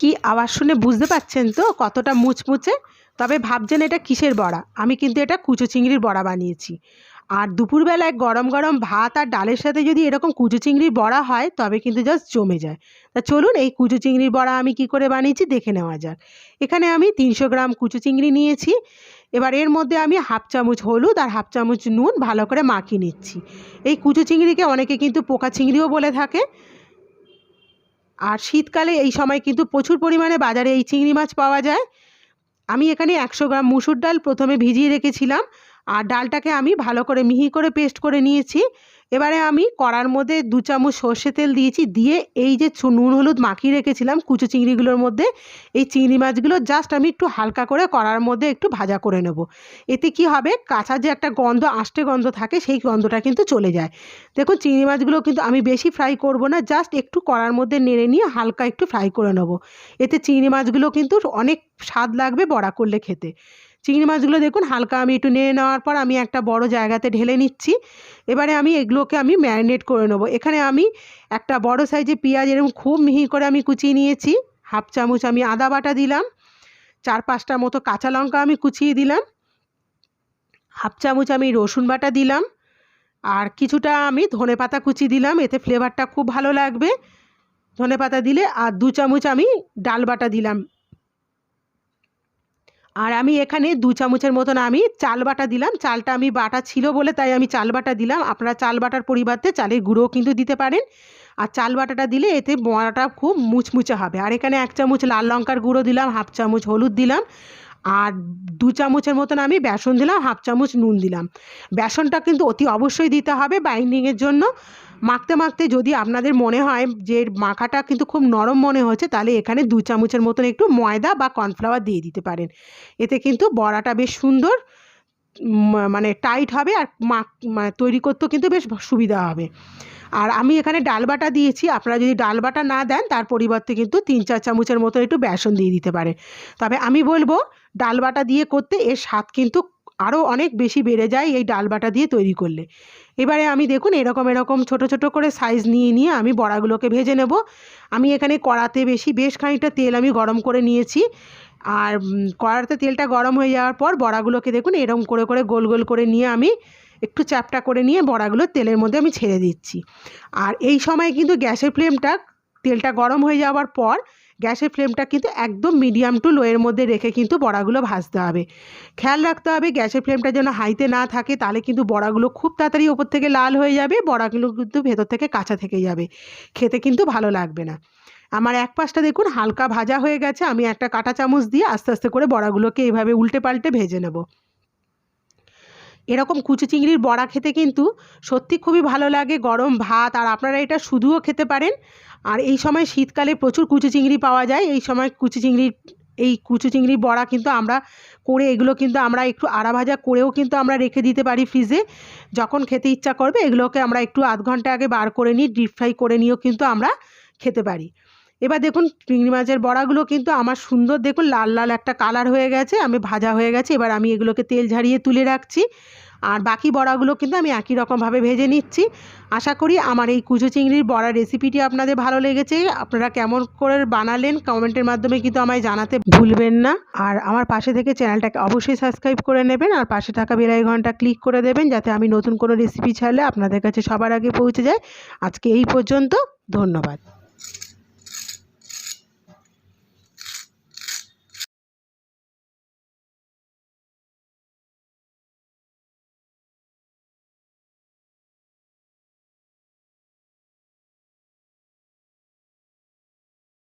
কি আওয়াজ শুনে বুঝতে পারছেন তো কতটা মুচমুচে। তবে ভাবছেন এটা কিসের বড়া? আমি কিন্তু এটা কুচো চিংড়ির বড়া বানিয়েছি। আর দুপুরবেলায় গরম গরম ভাত আর ডালের সাথে যদি এরকম কুচো চিংড়ির বড়া হয় তবে কিন্তু জাস্ট জমে যায়। তা চলুন এই কুচো চিংড়ির বড়া আমি কি করে বানিয়েছি দেখে নেওয়া যাক। এখানে আমি 300 গ্রাম কুচো চিংড়ি নিয়েছি। এবার এর মধ্যে আমি হাফ চামচ হলুদ আর হাফ চামচ নুন ভালো করে মাখিয়ে নিচ্ছি। এই কুচো চিংড়িকে অনেকে কিন্তু পোকা চিংড়িও বলে থাকে। আর শীতকালে এই সময় কিন্তু প্রচুর পরিমাণে বাজারে এই চিংড়ি মাছ পাওয়া যায়। আমি এখানে 100 গ্রাম মুসুর ডাল প্রথমে ভিজিয়ে রেখেছিলাম, আর ডালটাকে আমি ভালো করে মিহি করে পেস্ট করে নিয়েছি। এবারে আমি কড়ার মধ্যে 2 চামচ সর্ষে তেল দিয়েছি, দিয়ে এই যে নুন হলুদ মাখিয়ে রেখেছিলাম কুচো চিংড়িগুলোর মধ্যে, এই চিংড়ি মাছগুলো জাস্ট আমি একটু হালকা করে কড়ার মধ্যে একটু ভাজা করে নেব। এতে কি হবে, কাঁচা যে একটা গন্ধ, আষ্টে গন্ধ থাকে, সেই গন্ধটা কিন্তু চলে যায়। দেখুন চিংড়ি মাছগুলো কিন্তু আমি বেশি ফ্রাই করব না, জাস্ট একটু কড়ার মধ্যে নেড়ে নিয়ে হালকা একটু ফ্রাই করে নেব। এতে চিংড়ি মাছগুলো কিন্তু অনেক স্বাদ লাগবে বড়া করলে খেতে। চিংড়ি মাছগুলো দেখুন হালকা আমি একটু নেড়ে নেওয়ার পর আমি একটা বড় জায়গাতে ঢেলে নিচ্ছি। এবারে আমি এগুলোকে আমি ম্যারিনেট করে নেব। এখানে আমি একটা বড় সাইজে পেঁয়াজ এরকম খুব মিহি করে আমি কুচিয়ে নিয়েছি। হাফ চামচ আমি আদা বাটা দিলাম, 4-5টা মতো কাঁচা লঙ্কা আমি কুচিয়ে দিলাম, হাফ চামচ আমি রসুন বাটা দিলাম, আর কিছুটা আমি ধনেপাতা কুচি দিলাম, এতে ফ্লেভারটা খুব ভালো লাগবে ধনেপাতা দিলে। আর 2 চামচ আমি ডাল বাটা দিলাম। আর আমি এখানে 2 চামচের মতন আমি চাল বাটা দিলাম। চালটা আমি বাটা ছিল বলে তাই আমি চাল বাটা দিলাম। আপনারা চাল বাটার পরিবর্তে চালের গুঁড়োও কিন্তু দিতে পারেন। আর চাল বাটাটা দিলে এতে বড়াটা খুব মুচমুচে হবে। আর এখানে 1 চামচ লাল লঙ্কার গুঁড়ো দিলাম, হাফ চামচ হলুদ দিলাম, আর 2 চামচের মতন আমি বেসন দিলাম, হাফ চামচ নুন দিলাম। বেসনটা কিন্তু অতি অবশ্যই দিতে হবে বাইন্ডিংয়ের জন্য। মাখতে মাখতে যদি আপনাদের মনে হয় যে মাখাটা কিন্তু খুব নরম মনে হচ্ছে, তাহলে এখানে 2 চামচের মতন একটু ময়দা বা কর্নফ্লাওয়ার দিয়ে দিতে পারেন। এতে কিন্তু বড়াটা বেশ সুন্দর মানে টাইট হবে, আর মানে তৈরি করতেও কিন্তু বেশ সুবিধা হবে। আর আমি এখানে ডাল বাটা দিয়েছি, আপনারা যদি ডাল বাটা না দেন তার পরিবর্তে কিন্তু 3-4 চামচের মতো একটু বেসন দিয়ে দিতে পারেন। তবে আমি বলবো ডাল বাটা দিয়ে করতে এর স্বাদ কিন্তু আরও অনেক বেশি বেড়ে যায় এই ডাল বাটা দিয়ে তৈরি করলে। এবারে আমি দেখুন এরকম ছোট ছোট করে সাইজ নিয়ে আমি বড়াগুলোকে ভেজে নেব। আমি এখানে কড়াতে বেশ খানিকটা তেল আমি গরম করে নিয়েছি। আর কড়াতে তেলটা গরম হয়ে যাওয়ার পর বড়াগুলোকে দেখুন এরকম করে গোল গোল করে নিয়ে আমি একটু চ্যাপটা করে নিয়ে বড়াগুলো তেলের মধ্যে আমি ছেড়ে দিচ্ছি। আর এই সময় কিন্তু গ্যাসের ফ্লেমটা, তেলটা গরম হয়ে যাওয়ার পর গ্যাসের ফ্লেমটা কিন্তু একদম মিডিয়াম টু লোয়ের মধ্যে রেখে কিন্তু বড়াগুলো ভাজতে হবে। খেয়াল রাখতে হবে গ্যাসের ফ্লেমটা যেন হাইতে না থাকে, তাহলে কিন্তু বড়াগুলো খুব তাড়াতাড়ি ওপর থেকে লাল হয়ে যাবে, বড়াগুলো কিন্তু ভেতর থেকে কাঁচা থেকে যাবে, খেতে কিন্তু ভালো লাগবে না। আমার এক পাশটা দেখুন হালকা ভাজা হয়ে গেছে। আমি একটা কাঁটা চামচ দিয়ে আস্তে আস্তে করে বড়াগুলোকে এইভাবে উল্টে পাল্টে ভেজে নেব। এরকম কুচো চিংড়ির বড়া খেতে কিন্তু সত্যি খুবই ভালো লাগে গরম ভাত, আর আপনারা এটা শুধুও খেতে পারেন। আর এই সময় শীতকালে প্রচুর কুচো চিংড়ি পাওয়া যায়। এই সময় কুচো চিংড়ির বড়া কিন্তু আমরা করে এগুলো কিন্তু আমরা একটু আড়া ভাজা করেও কিন্তু আমরা রেখে দিতে পারি ফ্রিজে। যখন খেতে ইচ্ছা করবে এগুলোকে আমরা একটু আধ ঘন্টা আগে বার করে নিই, ডিপ ফ্রাই করে নিয়েও কিন্তু আমরা খেতে পারি। এবার দেখুন চিংড়ি মাছের বড়াগুলো কিন্তু আমার সুন্দর দেখুন লাল লাল একটা কালার হয়ে গেছে, আমি ভাজা হয়ে গেছে। এবার আমি এগুলোকে তেল ঝারিয়ে তুলে রাখছি। আর বাকি বড়াগুলো কিন্তু আমি একই রকমভাবে ভেজে নিচ্ছি। আশা করি আমার এই কুচো চিংড়ির বড়া রেসিপিটি আপনাদের ভালো লেগেছে। আপনারা কেমন করে বানালেন কমেন্টের মাধ্যমে কিন্তু আমায় জানাতে ভুলবেন না। আর আমার পাশে থেকে চ্যানেলটাকে অবশ্যই সাবস্ক্রাইব করে নেবেন, আর পাশে থাকা বেল আইকনটা ক্লিক করে দেবেন, যাতে আমি নতুন কোনো রেসিপি ছাড়লে আপনাদের কাছে সবার আগে পৌঁছে যায়। আজকে এই পর্যন্ত, ধন্যবাদ।